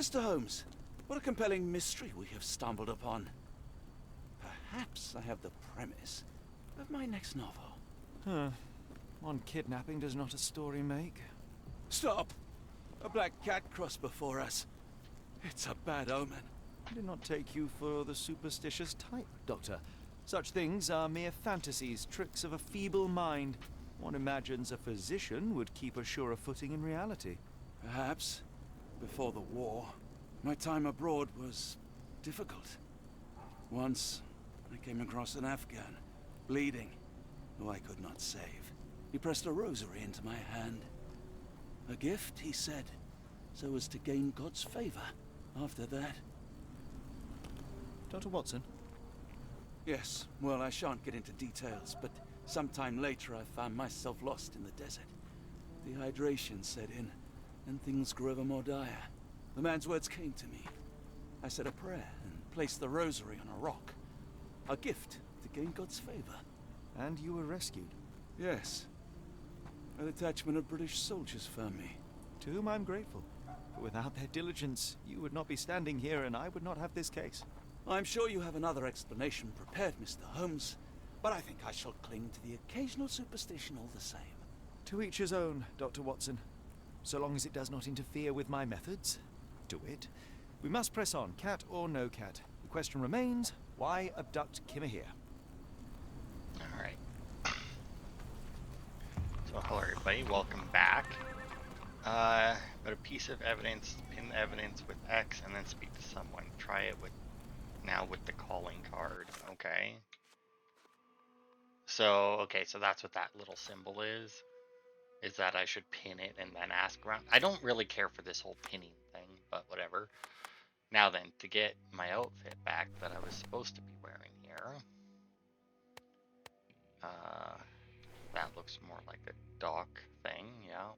Mr. Holmes, what a compelling mystery we have stumbled upon. Perhaps I have the premise of my next novel. One kidnapping does not a story make. Stop! A black cat crossed before us. It's a bad omen. I did not take you for the superstitious type, Doctor. Such things are mere fantasies, tricks of a feeble mind. One imagines a physician would keep a surer footing in reality. Perhaps. Before the war, my time abroad was difficult. Once, I came across an Afghan, bleeding, who I could not save. He pressed a rosary into my hand. A gift, he said, so as to gain God's favor. After that... Dr. Watson? Yes, well, I shan't get into details, but sometime later I found myself lost in the desert. Dehydration set in, and things grew ever more dire. The man's words came to me. I said a prayer and placed the rosary on a rock. A gift to gain God's favor. And you were rescued? Yes. A detachment of British soldiers found me. To whom I'm grateful. For without their diligence, you would not be standing here and I would not have this case. I'm sure you have another explanation prepared, Mr. Holmes, but I think I shall cling to the occasional superstition all the same. To each his own, Dr. Watson. So long as it does not interfere with my methods, do it. We must press on, cat or no cat. The question remains, why abduct Kimmer here? Alright. So hello everybody, welcome back. Got a piece of evidence, pin the evidence with X and then speak to someone. Try it with the calling card. Okay. So that's what that little symbol is that I should pin it and then ask around. I don't really care for this whole pinning thing, but whatever. Now then, to get my outfit back that I was supposed to be wearing here. That looks more like a dock thing, yeah.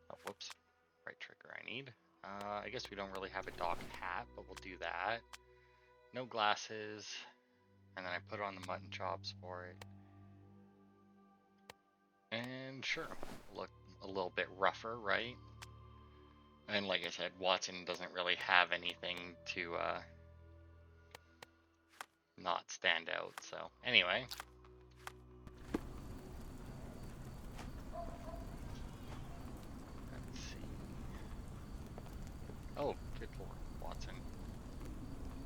Oh, whoops. Right trigger I need. I guess we don't really have a dock hat, but we'll do that. No glasses. And then I put on the mutton chops for it. And sure, look a little bit rougher, right? And like I said, Watson doesn't really have anything to not stand out, so anyway. Let's see. Oh, good lord, Watson.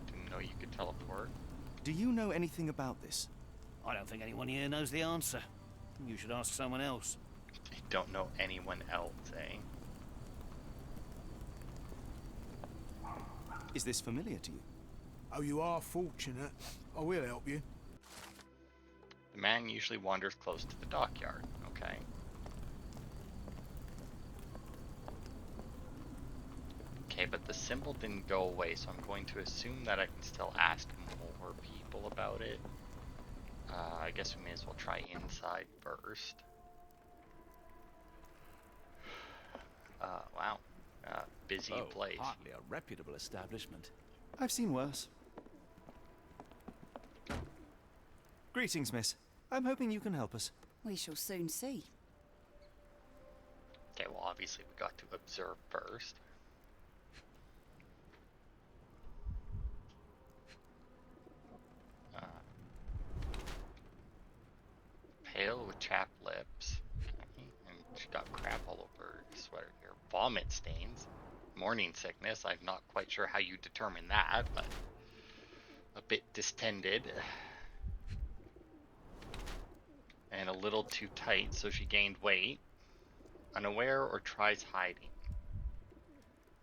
Didn't know you could teleport. Do you know anything about this? I don't think anyone here knows the answer. You should ask someone else. You don't know anyone else, eh? Is this familiar to you? Oh, you are fortunate. I will help you. The man usually wanders close to the dockyard, okay? Okay, but the symbol didn't go away, so I'm going to assume that I can still ask more people about it. I guess we may as well try inside first. Wow. Busy place. Hardly a reputable establishment. I've seen worse. Greetings, miss. I'm hoping you can help us. We shall soon see. Okay, well obviously we got to observe first. Pale with chapped lips. Okay. And she got crap all over her sweater here. Vomit stains. Morning sickness. I'm not quite sure how you determine that, but a bit distended. And a little too tight, so she gained weight. Unaware or tries hiding.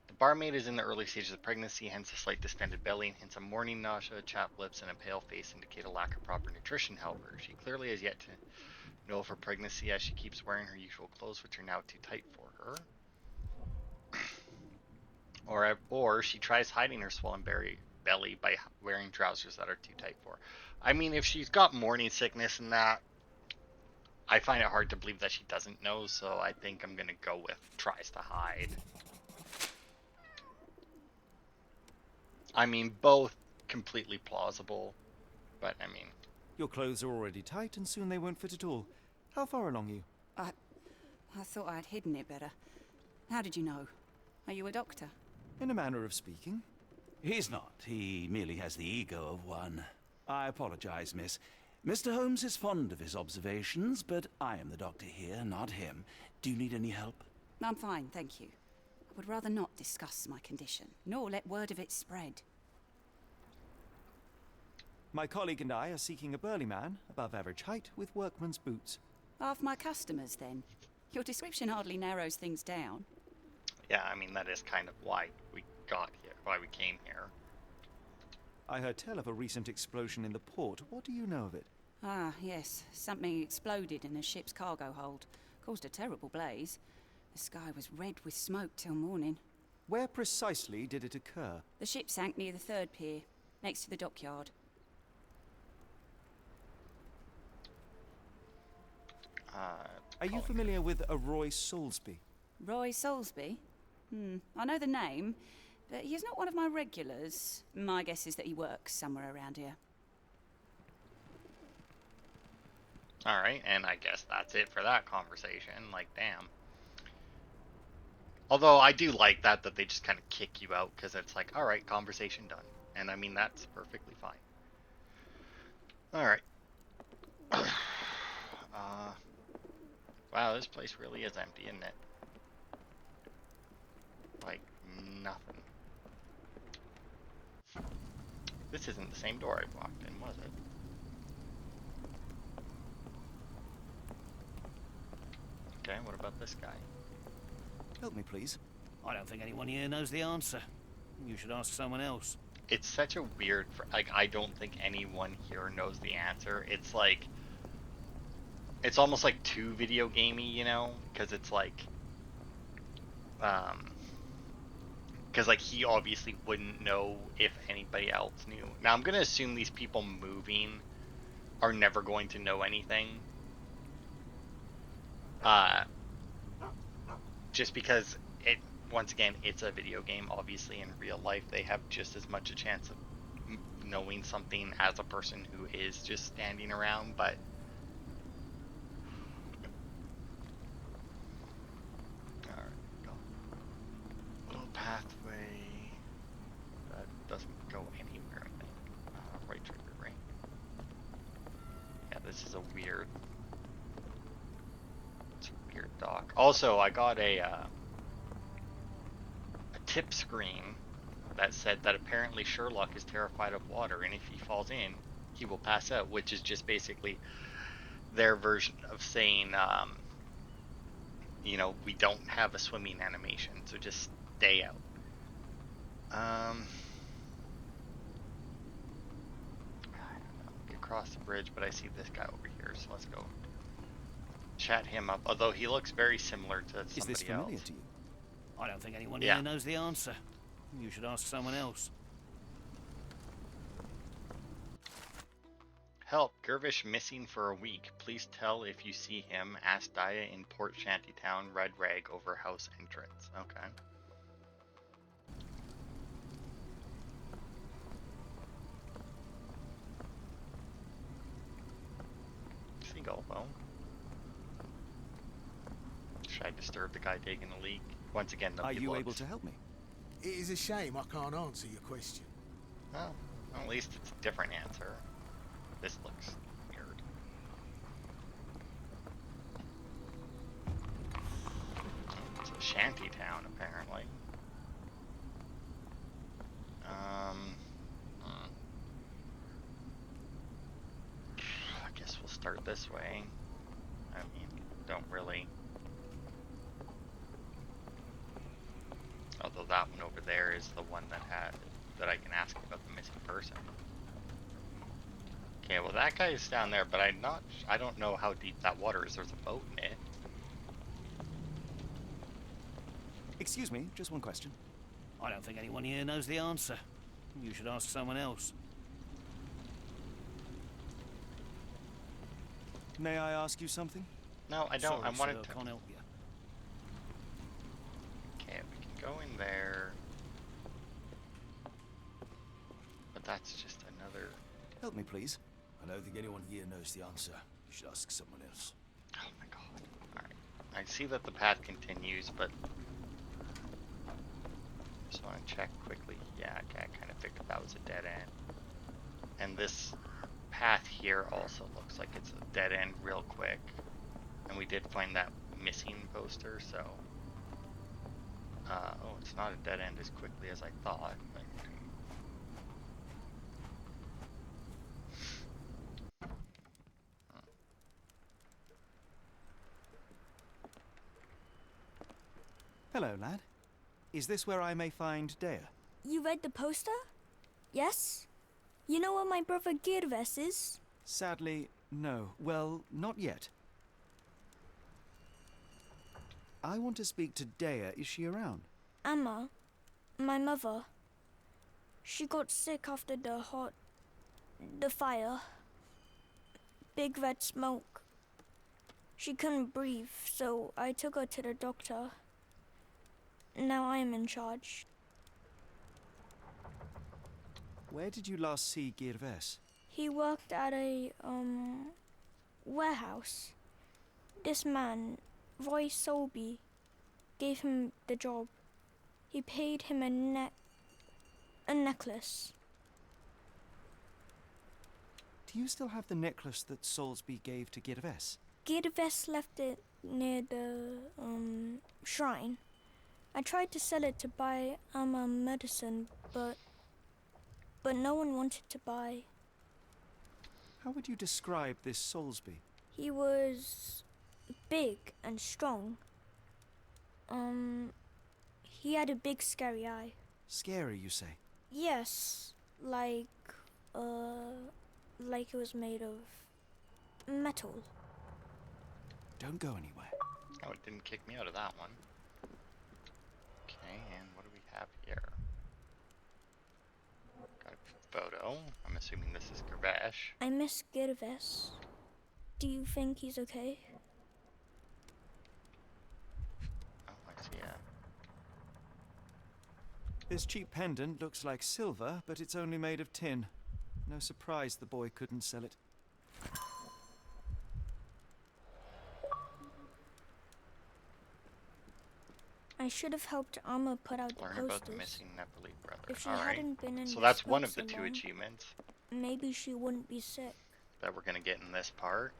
The barmaid is in the early stages of pregnancy, hence a slight distended belly, hence a morning nausea, chapped lips, and a pale face indicate a lack of proper nutrition, however. She clearly has yet to know of her pregnancy as she keeps wearing her usual clothes, which are now too tight for her. Or she tries hiding her swollen belly by wearing trousers that are too tight for her. I mean, if she's got morning sickness and that, I find it hard to believe that she doesn't know, so I think I'm going to go with tries to hide. I mean, both completely plausible, but I mean... Your clothes are already tight and soon they won't fit at all. How far along are you? I thought I had hidden it better. How did you know? Are you a doctor? In a manner of speaking. He's not. He merely has the ego of one. I apologize, miss. Mr. Holmes is fond of his observations, but I am the doctor here, not him. Do you need any help? I'm fine, thank you. I would rather not discuss my condition, nor let word of it spread. My colleague and I are seeking a burly man, above average height, with workman's boots. Half my customers, then. Your description hardly narrows things down. Yeah, I mean, that is kind of why we got here, why we came here. I heard tell of a recent explosion in the port. What do you know of it? Ah, yes. Something exploded in a ship's cargo hold. Caused a terrible blaze. The sky was red with smoke till morning. Where precisely did it occur? The ship sank near the third pier, next to the dockyard. Are you familiar with a Roy Soulsby? Roy Soulsby? I know the name, but he's not one of my regulars. My guess is that he works somewhere around here. Alright, and I guess that's it for that conversation. Like, damn. Although, I do like that they just kind of kick you out, because it's like, alright, conversation done. And I mean, that's perfectly fine. Alright. Wow, this place really is empty, isn't it? Like, nothing. This isn't the same door I walked in, was it? Okay, what about this guy? Help me, please. I don't think anyone here knows the answer. You should ask someone else. It's such a weird, like, I don't think anyone here knows the answer. It's like, it's almost like too video gamey, you know? Because it's like, because like he obviously wouldn't know if anybody else knew. Now I'm gonna assume these people moving are never going to know anything. Just because once again, it's a video game. Obviously, in real life, they have just as much a chance of knowing something as a person who is just standing around. But all right, go. Little pathway that doesn't go anywhere. I think. Right trigger, right? Yeah, this is a weird. It's a weird dock. Also, I got a tip screen that said that apparently Sherlock is terrified of water, and if he falls in, he will pass out, which is just basically their version of saying, you know, we don't have a swimming animation, so just stay out. I don't know, we could cross the bridge, but I see this guy over here, so let's go chat him up, although he looks very similar to somebody else. Is this familiar to you? I don't think anyone here knows the answer. You should ask someone else. Help, Gervish missing for a week. Please tell if you see him. Ask Daya in Port Shantytown. Red rag over house entrance. Okay. Seagull bone. Should I disturb the guy taking the leak? Once again, Are you able to help me? It is a shame I can't answer your question. Well, at least it's a different answer. This looks weird. It's a shanty town, apparently. I guess we'll start this way. I mean, don't really. Although that one over there is the one that I can ask about the missing person. Okay, well that guy is down there, but I don't know how deep that water is. There's a boat in it. Excuse me, just one question. I don't think anyone here knows the answer. You should ask someone else. May I ask you something? No, I don't. Sorry, I wanted sir, to. can't help you. Okay, we can go in there. But that's just another. Help me, please. I don't think anyone here knows the answer. You should ask someone else. Oh my god. Alright. I see that the path continues, but just want to check quickly. Yeah, okay, I kind of figured that was a dead end. And this path here also looks like it's a dead end real quick. And we did find that missing poster, so... oh, it's not a dead end as quickly as I thought. But... Hello, lad. Is this where I may find Dea? You read the poster? Yes? You know where my brother Girves is? Sadly, no. Well, not yet. I want to speak to Dea. Is she around? Amma, my mother. She got sick after the fire. Big red smoke. She couldn't breathe, so I took her to the doctor. Now I am in charge. Where did you last see Girves? He worked at a, warehouse. This man, Roy Solby, gave him the job. He paid him a necklace. Do you still have the necklace that Soulsby gave to Girves? Girves left it near the, shrine. I tried to sell it to buy Amma medicine, but no one wanted to buy. How would you describe this Soulsby? He was big and strong. He had a big scary eye. Scary, you say? Yes, like it was made of metal. Don't go anywhere. Oh, it didn't kick me out of that one. Okay, and what do we have here? Got a photo. I'm assuming this is Girves. I miss Girves. Do you think he's okay? Oh, I see it. This cheap pendant looks like silver, but it's only made of tin. No surprise the boy couldn't sell it. I should have helped Amma put out the Learn posters. about the missing Nepali brother. If she All right. hadn't been in So the that's one smoke of the so two long, achievements maybe she wouldn't be sick. that we're gonna get in this part.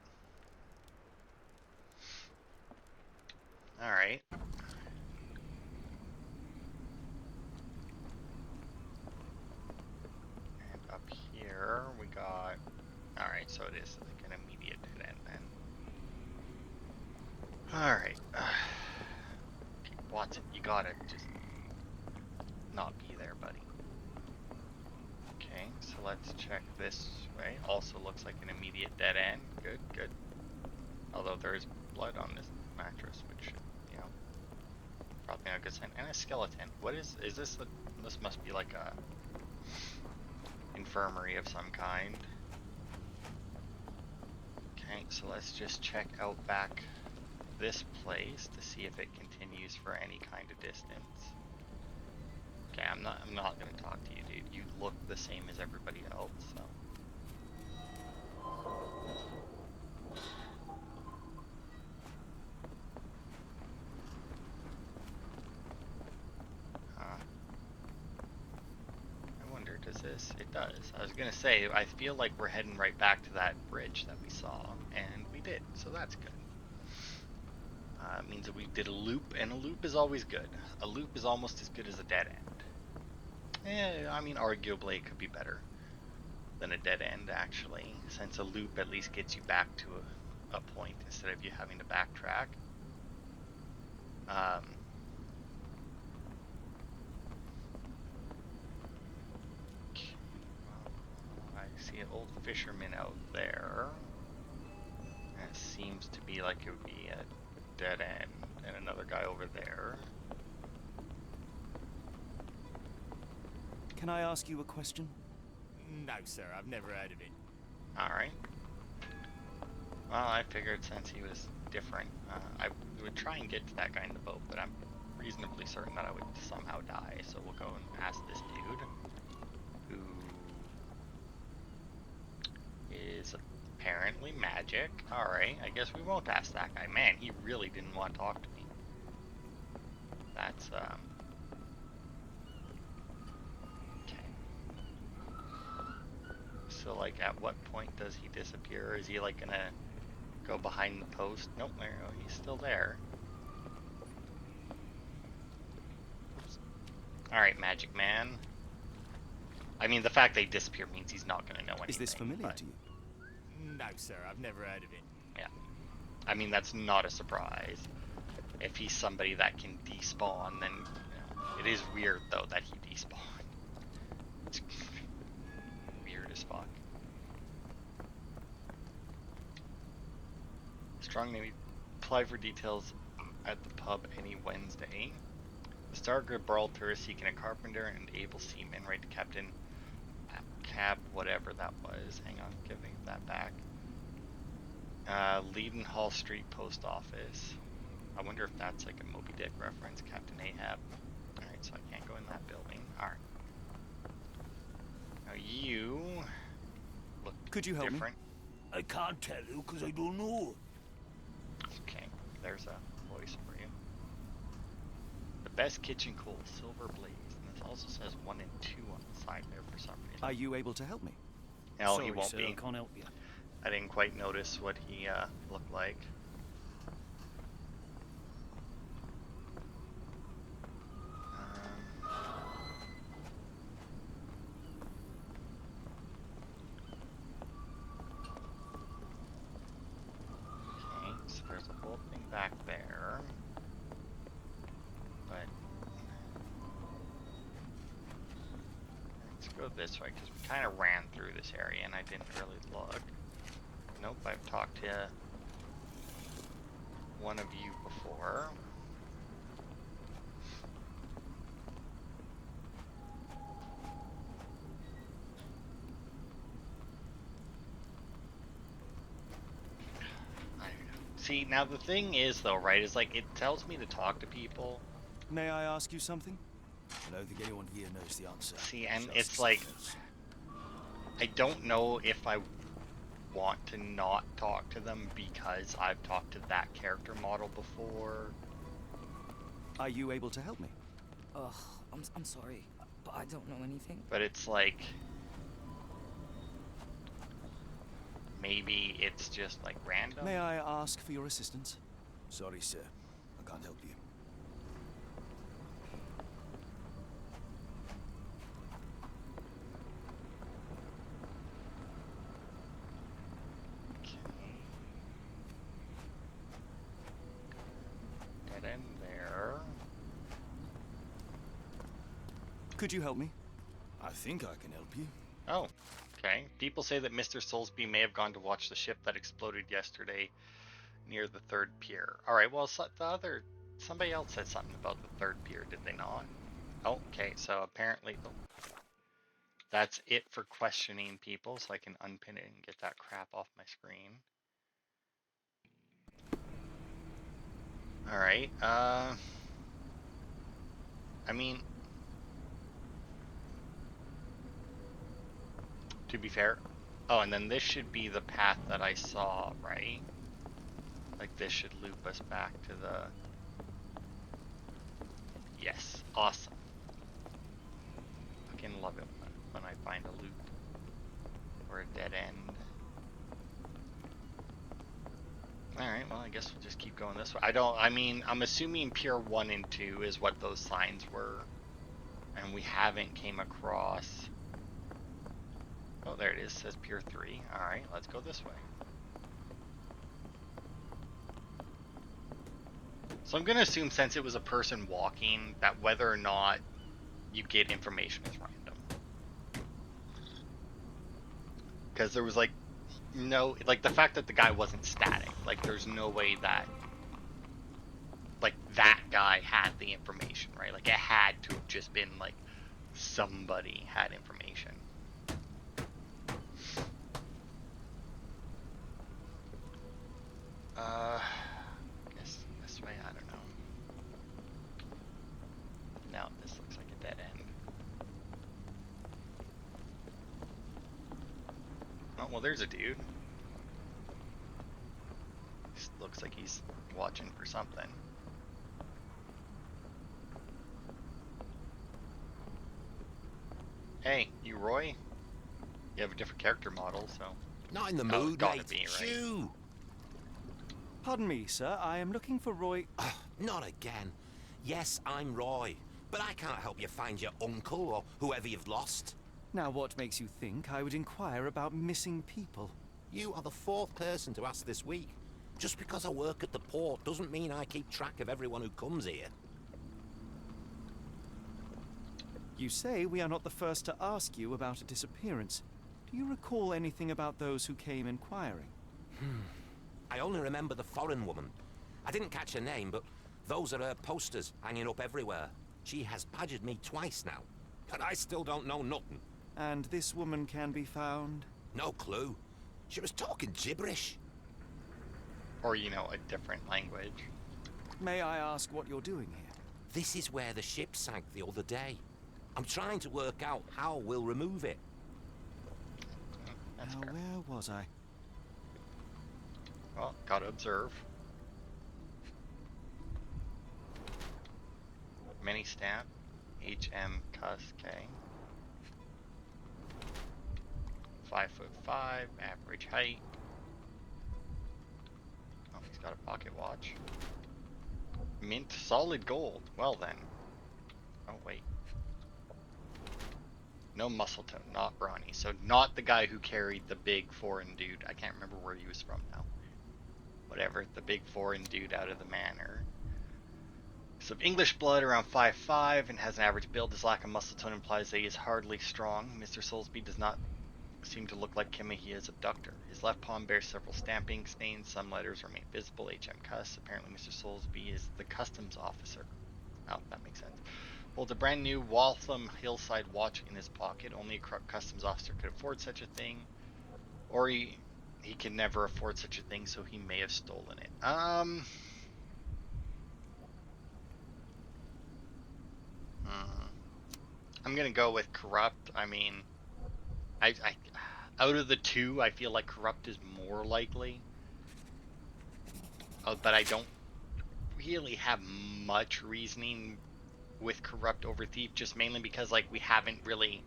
All right. And up here we got. All right, so it is like an immediate dead end then. All right. Okay, Watson, you gotta just not be there, buddy. Okay, so let's check this way. Also looks like an immediate dead end. Good, good. Although there is blood on this mattress, which, you know, probably not a good sign. And a skeleton. What is this? This must be like a infirmary of some kind. Okay, so let's just check out back this place to see if it continues for any kind of distance. Okay, I'm not gonna talk to you, dude. You look the same as everybody else, so. I wonder, does this? It does. I was gonna say, I feel like we're heading right back to that bridge that we saw, and we did, so that's good. It means that we did a loop, and a loop is always good. A loop is almost as good as a dead end. I mean, arguably it could be better than a dead end, actually, since a loop at least gets you back to a point instead of you having to backtrack. Okay, well, I see an old fisherman out there. And it seems to be like it would be a dead end, and another guy over there. Can I ask you a question? No, sir, I've never heard of it. Alright. Well, I figured since he was different, I would try and get to that guy in the boat, but I'm reasonably certain that I would somehow die, so we'll go and ask this dude, who is Apparently magic. Alright, I guess we won't ask that guy. Man, he really didn't want to talk to me. That's, okay. So, like, at what point does he disappear? Is he, like, gonna go behind the post? Nope, there, oh, he's still there. Alright, Magic Man. I mean, the fact they disappear means he's not gonna know anything. Is this familiar but... to you? No, sir, I've never heard of it. Yeah. I mean, that's not a surprise. If he's somebody that can despawn, then, you know, it is weird, though, that he despawned. It's weird as fuck. Strong name. Apply for details at the pub any Wednesday. The Star Gibraltar is seeking a carpenter and able seaman, right to Captain Cab, whatever that was. Hang on, giving that back. Leadenhall Street Post Office. I wonder if that's like a Moby Dick reference. Captain Ahab. Alright, so I can't go in that building. Alright. Now you look Could you help different. I can't tell you because I don't know. Okay, there's a voice for you. The best kitchen coal, Silver Blaze. And this also says 1 and 2 on the side there for some reason. Are you able to help me? No, Sorry, he won't sir, be. I can't help you. I didn't quite notice what he looked like. Okay, so there's a whole thing back there. But let's go this way because we kind of ran through this area and I didn't really look. Nope, I've talked to one of you before. See, now the thing is though, right, is like it tells me to talk to people. May I ask you something? I don't think anyone here knows the answer. See, and Just it's like, knows. I don't know if I want to not talk to them because I've talked to that character model before. Are you able to help me? Ugh, I'm sorry, but I don't know anything. But it's like, maybe it's just like random. May I ask for your assistance? Sorry, sir. I can't help you. Dead end there. Could you help me? I think I can help you. Oh, okay. People say that Mr. Soulsby may have gone to watch the ship that exploded yesterday near the third pier. Alright, well, somebody else said something about the third pier, did they not? Oh, okay, so apparently that's it for questioning people, so I can unpin it and get that crap off my screen. Alright, I mean, to be fair, oh, and then this should be the path that I saw, right? Like this should loop us back to the... Yes, awesome. Fucking love it when I find a loop or a dead end. Alright, well I guess we'll just keep going this way. I'm assuming Pier 1 and 2 is what those signs were. And we haven't came across... Oh, there it is, it says Pier 3. Alright, let's go this way. So I'm gonna assume since it was a person walking, that whether or not you get information is random. Because there was like, no, like the fact that the guy wasn't static, like there's no way that, like that guy had the information, right? Like it had to have just been like, somebody had information. Guess this way, I don't know. No, this looks like a dead end. Oh, well there's a dude. looks like he's watching for something. Hey, you Roy? You have a different character model, so... Not in the Oh, mood, gotta mate. be, right? Shoo! Pardon me, sir. I am looking for Roy. Not again. Yes, I'm Roy, but I can't help you find your uncle or whoever you've lost. Now, what makes you think I would inquire about missing people? You are the 4th person to ask this week. Just because I work at the port doesn't mean I keep track of everyone who comes here. You say we are not the first to ask you about a disappearance. Do you recall anything about those who came inquiring? I only remember the foreign woman. I didn't catch her name, but those are her posters hanging up everywhere. She has badgered me twice now, but I still don't know nothing. And this woman can be found? No clue. She was talking gibberish. Or, you know, a different language. May I ask what you're doing here? This is where the ship sank the other day. I'm trying to work out how we'll remove it. That's Now, fair. where was I? Well, gotta observe. Mini stamp, HM Cuss K. 5'5", average height. Oh, he's got a pocket watch. Mint solid gold. Well then. Oh wait. No muscle tone, not brawny. So not the guy who carried the big foreign dude. I can't remember where he was from now. Whatever, the big foreign dude out of the manor. So English blood, around 5'5", and has an average build. His lack of muscle tone implies that he is hardly strong. Mr. Soulsby does not seem to look like Kimihia's abductor. His left palm bears several stamping stains. Some letters remain visible. HM Cuss. Apparently Mr. Soulsby is the customs officer. Oh, that makes sense. Holds a brand new Waltham Hillside watch in his pocket. Only a corrupt customs officer could afford such a thing. Or he can never afford such a thing, so he may have stolen it. I'm gonna go with corrupt. I mean, I out of the two, I feel like corrupt is more likely. But I don't really have much reasoning with corrupt over thief, just mainly because like we haven't really,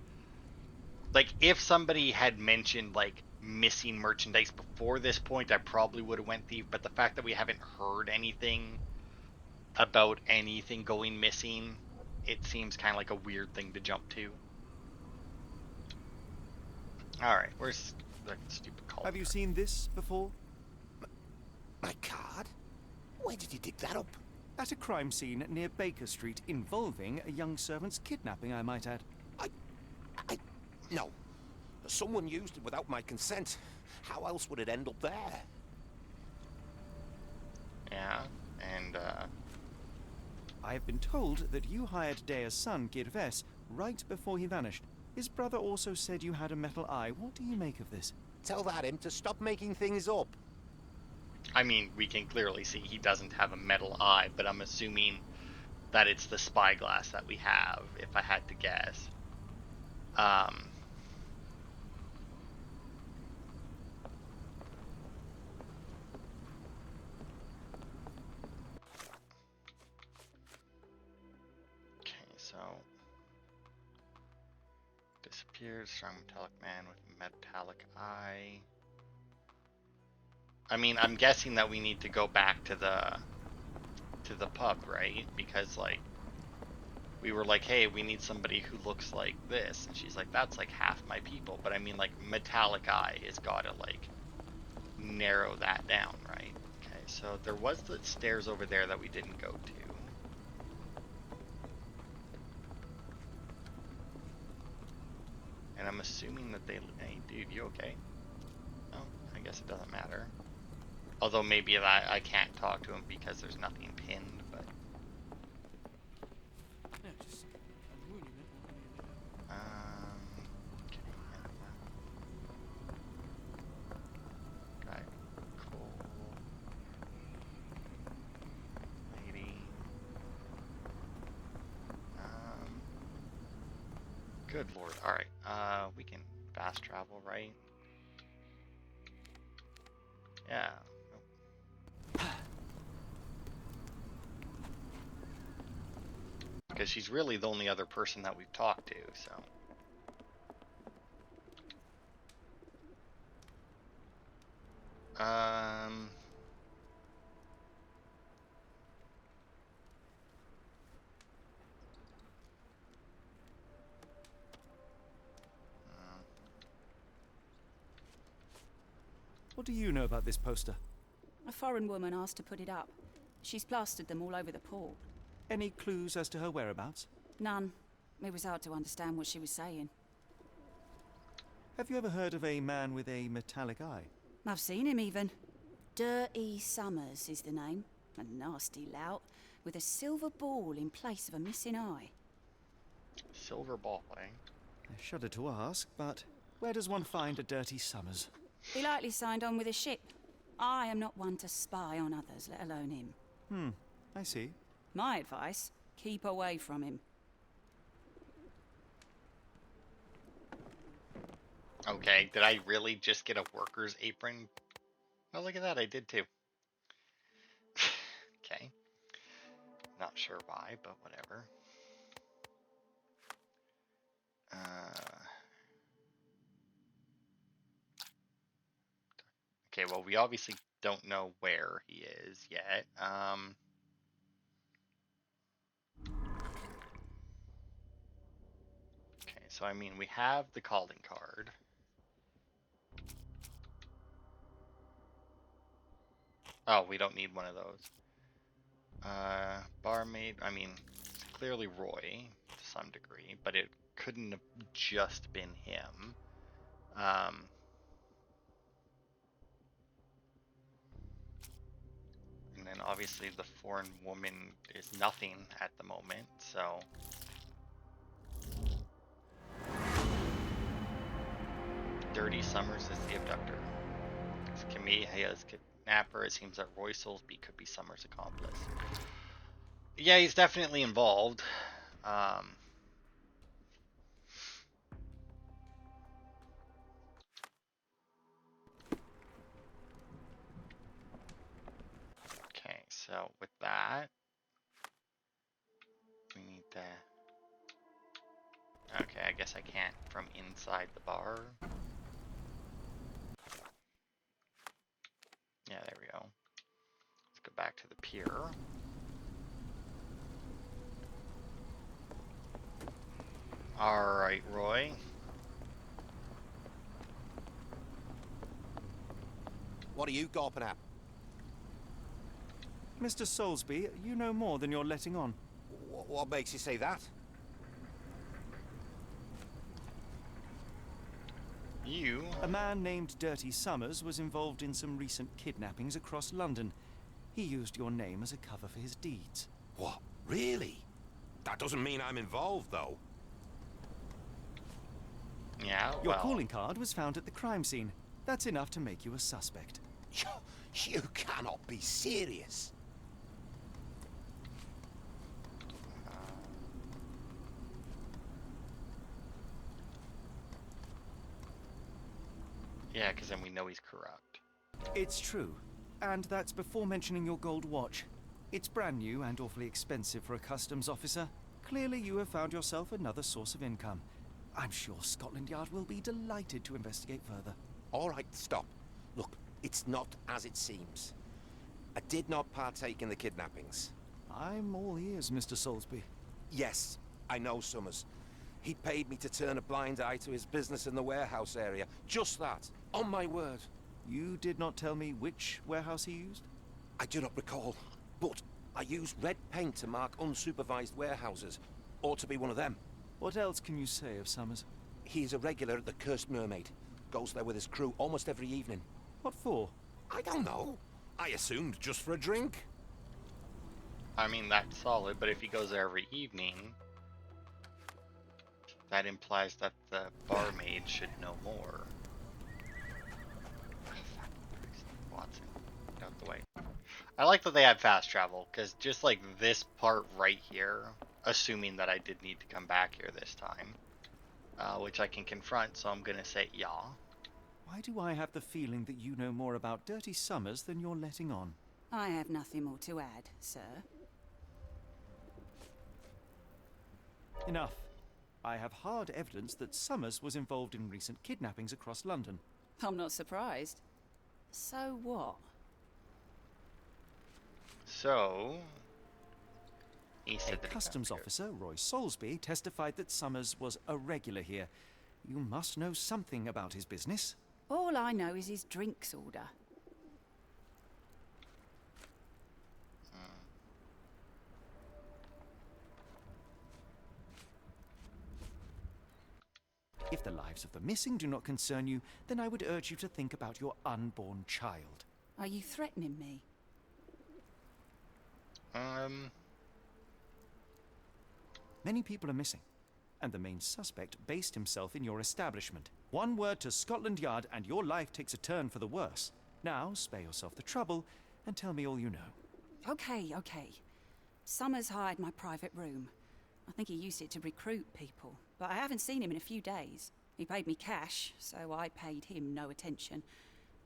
like, if somebody had mentioned like missing merchandise before this point, I probably would have went thief. But the fact that we haven't heard anything about anything going missing, it seems kind of like a weird thing to jump to. Alright, where's the stupid call? Have you seen this before? My card? Where did you dig that up? At a crime scene near Baker Street involving a young servant's kidnapping, I might add. No. Someone used it without my consent. How else would it end up there? Yeah, and I have been told that you hired Dea's son, Girves, right before he vanished. His brother also said you had a metal eye. What do you make of this? Tell that him to stop making things up. I mean, we can clearly see he doesn't have a metal eye, but I'm assuming that it's the spyglass that we have, if I had to guess. Okay, so disappeared, strong metallic man with a metallic eye. I mean, I'm guessing that we need to go back to the pub, right? Because like we were like, hey, we need somebody who looks like this, and she's like, that's like half my people. But I mean, like, metallic eye has got to like narrow that down, right? Okay, so there was the stairs over there that we didn't go to. And I'm assuming that they... Hey, dude, you okay? Oh, I guess it doesn't matter. Although maybe I can't talk to him because there's nothing pinned, but... Okay, right, cool. Lady. Good lord, alright, we can fast travel, right? Yeah. Because she's really the only other person that we've talked to, so. What do you know about this poster? A foreign woman asked to put it up. She's plastered them all over the port. Any clues as to her whereabouts? None. It was hard to understand what she was saying. Have you ever heard of a man with a metallic eye? I've seen him even. Dirty Summers is the name. A nasty lout, with a silver ball in place of a missing eye. Silver ball, eh? I shudder to ask, but where does one find a Dirty Summers? He likely signed on with a ship. I am not one to spy on others, let alone him. I see. My advice, keep away from him. Okay, did I really just get a worker's apron? Oh, look at that, I did too. Okay. Not sure why, but whatever. Okay, well, we obviously don't know where he is yet. Okay, so I mean, we have the calling card. Oh, we don't need one of those. Barmaid, I mean, it's clearly Roy to some degree, but it couldn't have just been him. And then obviously the foreign woman is nothing at the moment, so. Dirty Summers is the abductor. Kamiya's kidnapper. It seems that Roy Soulsby could be Summers' accomplice. Yeah, he's definitely involved. Okay, so with that, we need to. Okay, I guess I can't from inside the bar. Yeah, there we go. Let's go back to the pier. Alright, Roy. What are you gawping at? Mr. Soulsby, you know more than you're letting on. What makes you say that? You? A man named Dirty Summers was involved in some recent kidnappings across London. He used your name as a cover for his deeds. What? Really? That doesn't mean I'm involved, though. Yeah, well. Your calling card was found at the crime scene. That's enough to make you a suspect. You cannot be serious. Yeah, because then we know he's corrupt. It's true. And that's before mentioning your gold watch. It's brand new and awfully expensive for a customs officer. Clearly you have found yourself another source of income. I'm sure Scotland Yard will be delighted to investigate further. All right, stop. Look, it's not as it seems. I did not partake in the kidnappings. I'm all ears, Mr. Soulsby. Yes, I know Summers. He paid me to turn a blind eye to his business in the warehouse area. Just that, on my word. You did not tell me which warehouse he used? I do not recall, but I used red paint to mark unsupervised warehouses. Ought to be one of them. What else can you say of Summers? He's a regular at the Cursed Mermaid. Goes there with his crew almost every evening. What for? I don't know. I assumed just for a drink. I mean, that's solid, but if he goes there every evening, that implies that the barmaid should know more. Watson, get out the way. I like that they had fast travel, because just like this part right here, assuming that I did need to come back here this time, which I can confront, so I'm gonna say yeah. Why do I have the feeling that you know more about Dirty Summers than you're letting on? I have nothing more to add, sir. Enough. I have hard evidence that Summers was involved in recent kidnappings across London. I'm not surprised. So what? So, he said A that he customs got here. officer, Roy Soulsby, testified that Summers was a regular here. You must know something about his business. All I know is his drinks order. If the lives of the missing do not concern you, then I would urge you to think about your unborn child. Are you threatening me? Many people are missing, and the main suspect based himself in your establishment. One word to Scotland Yard and your life takes a turn for the worse. Now, spare yourself the trouble and tell me all you know. Okay. Summers hired my private room. I think he used it to recruit people, but I haven't seen him in a few days. He paid me cash, so I paid him no attention.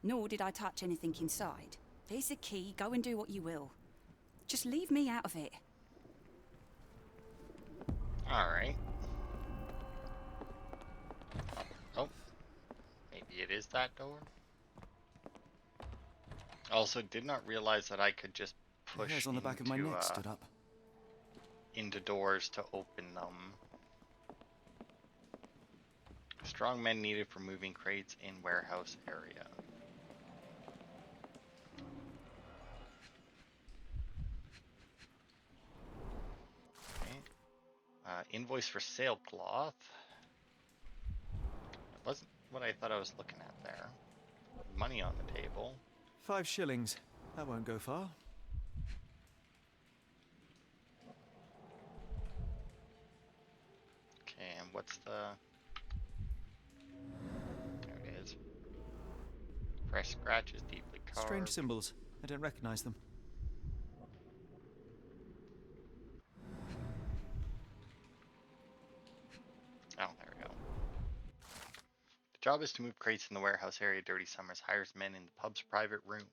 Nor did I touch anything inside. Here's the key, go and do what you will. Just leave me out of it. Alright. Oh. Maybe it is that door? Also, did not realize that I could just The push hairs on the back of my neck stood up. into doors to open them. Strong men needed for moving crates in warehouse area. Okay. Invoice for sailcloth. It wasn't what I thought I was looking at there. Money on the table. 5 shillings. That won't go far. Okay, and what's the... There it is. Fresh scratches, deeply carved. Strange symbols. I don't recognize them. Oh, there we go. The job is to move crates in the warehouse area. Dirty Summers hires men in the pub's private room.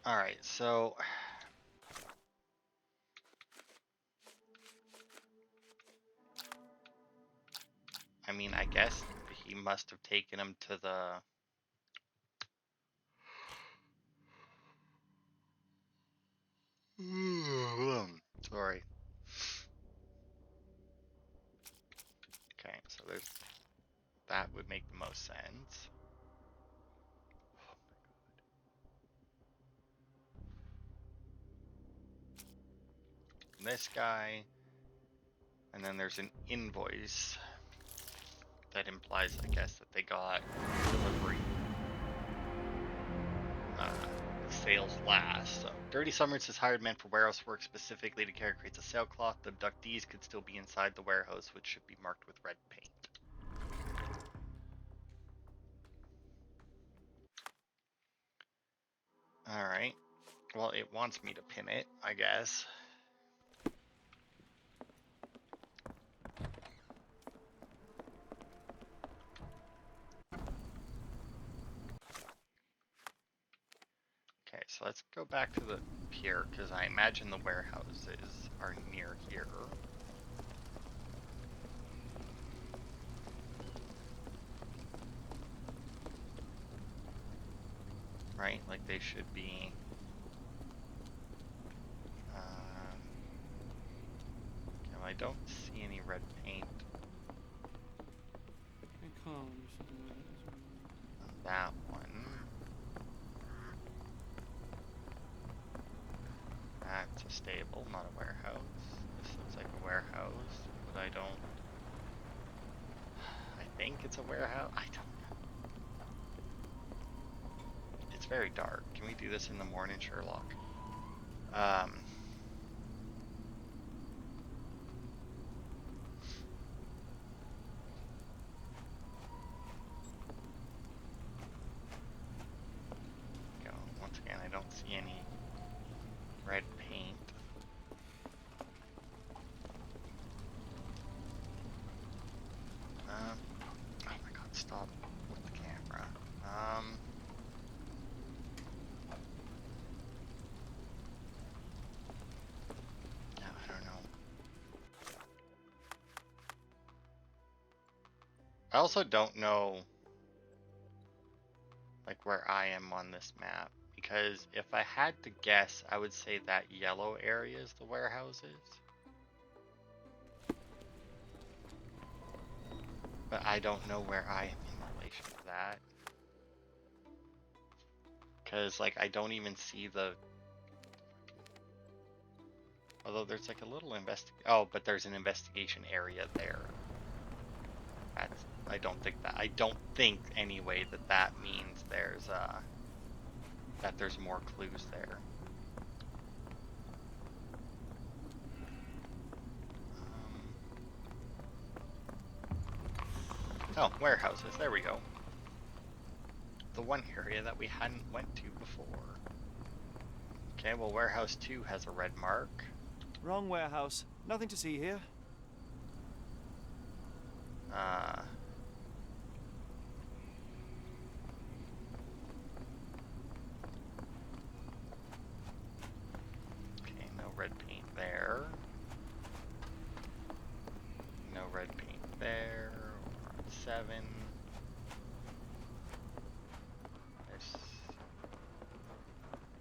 Alright, so... I mean, I guess he must have taken him to the... Sorry. Okay, so there's... That would make the most sense. This guy, and then there's an invoice that implies, I guess, that they got delivery sales last. So, Dirty Summers has hired men for warehouse work specifically to carry crates of sailcloth. The abductees could still be inside the warehouse, which should be marked with red paint. Alright. Well, it wants me to pin it, I guess. Okay, so let's go back to the pier, because I imagine the warehouses are near here. Right? Like they should be... okay, well, I don't see any red paint on that one. That's a stable, not a warehouse. This looks like a warehouse, but I don't... I think it's a warehouse? I don't know. It's very dark. Can we do this in the morning, Sherlock? Go. Once again, I don't see any red paint. I also don't know like where I am on this map, because if I had to guess, I would say that yellow area is the warehouses. But I don't know where I am in relation to that. Because, like, I don't even see the... Although there's, like, a little Oh, but there's an investigation area there. That's... I don't think, anyway, that means there's, that there's more clues there. Oh, warehouses. There we go. The one area that we hadn't went to before. Okay, well, warehouse 2 has a red mark. Wrong warehouse. Nothing to see here. Okay, no red paint there. No red paint there. We're on 7. There's...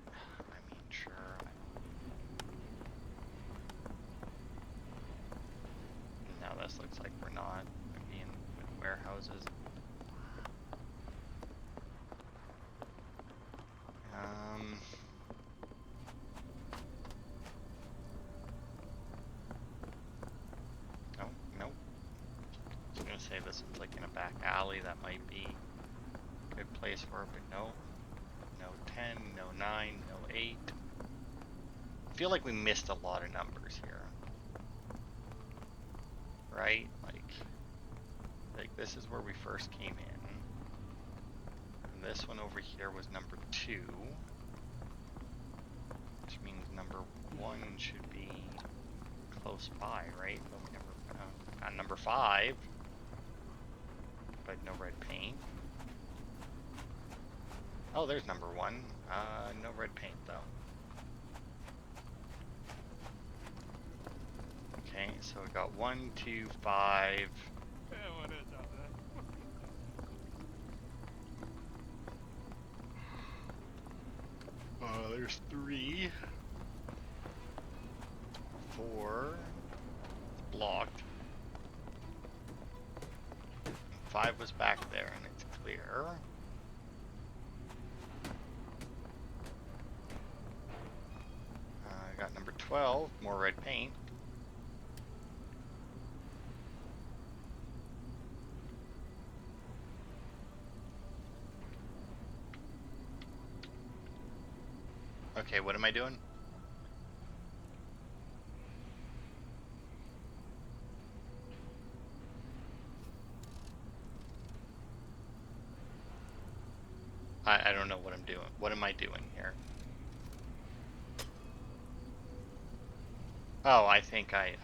I mean, sure. Now this looks like we're not being with warehouses. Nope. I was gonna say this one's like in a back alley. That might be a good place for it, but no. No 10, no 9, no 8. I feel like we missed a lot of numbers here. Right? Like this is where we first came in. And this one over here was number 2. Which means number 1 should be close by, right? But we never got number 5. But no red paint. Oh, there's number 1. No red paint though. Okay, so we got 1, 2, 5. Yeah, what is out there? There's 3. 4. Blocked. 5 was back there and it's clear. I got number 12, more red paint. Okay, what am I doing? I don't know what I'm doing. What am I doing here? Oh, I think I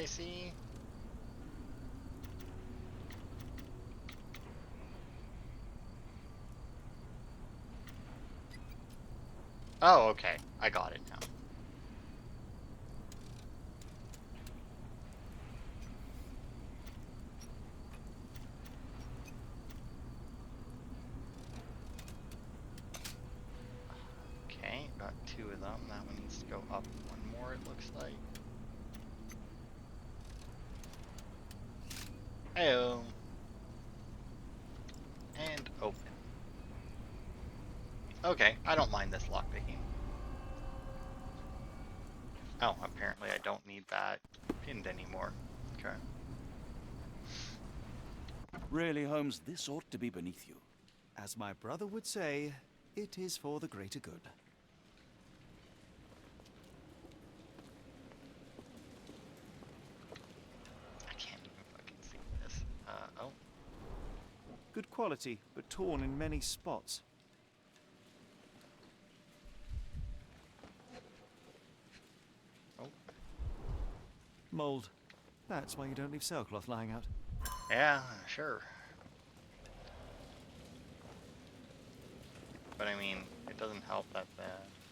see. Oh, okay. I got it now. Okay, got 2 of them. That one needs to go up 1 more, it looks like. Heyo. And open. Okay, I don't mind this lockpicking. Oh, apparently I don't need that pinned anymore. Okay. Really, Holmes, this ought to be beneath you. As my brother would say, it is for the greater good. I can't even fucking see this. Oh. Good quality, but torn in many spots. Oh. Mold. That's why you don't leave sailcloth lying out. Yeah, sure. But I mean, it doesnn't help that the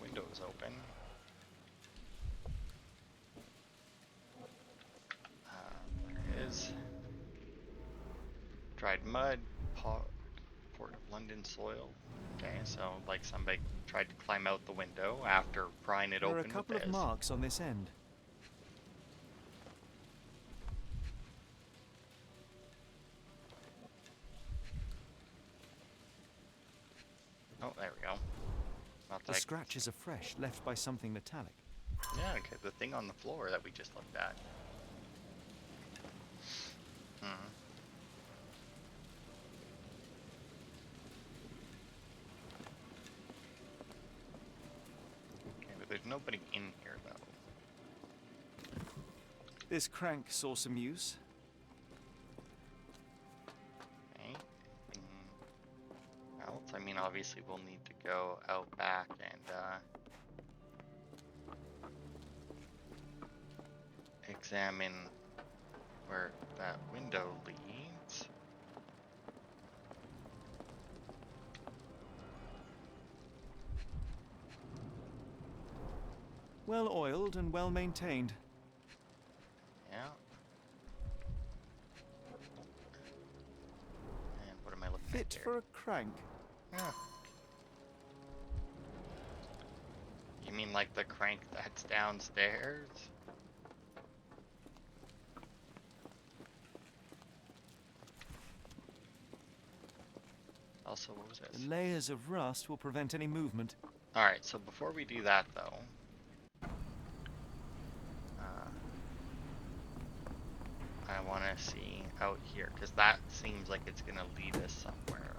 window is open. There it is. Dried mud, Port of London soil. Okay, so like somebody tried to climb out the window after prying it There are a open with couple of this. marks on this end. Oh, there we go. Not The that scratches are fresh, left by something metallic. Yeah, okay, the thing on the floor that we just looked at. Okay, but there's nobody in here though. This crank saw some use. Okay. Else? I mean, obviously we'll need to go out back and examine where that window leads. Well oiled and well maintained. Yeah. And what am I looking at Fit here? for a crank. Yeah. You mean like the crank that's downstairs? Also, what was this? The layers of rust will prevent any movement. Alright, so before we do that though, I want to see out here, because that seems like it's going to lead us somewhere.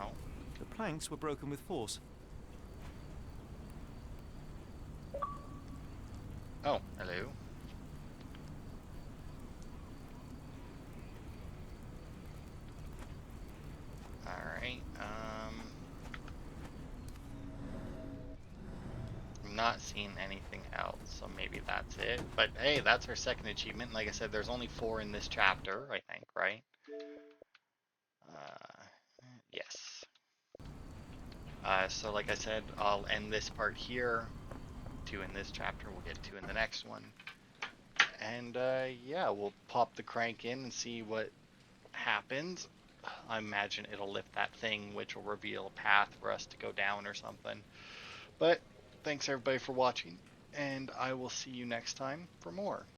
Oh. The planks were broken with force. Oh, hello. Alright, I'm not seeing anything else, so maybe that's it. But hey, that's our second achievement. Like I said, there's only 4 in this chapter, I think, right? Yes. So like I said, I'll end this part here. 2 in this chapter, we'll get 2 in the next one. And yeah, we'll pop the crank in and see what happens. I imagine it'll lift that thing, which will reveal a path for us to go down or something. But thanks everybody for watching, and I will see you next time for more.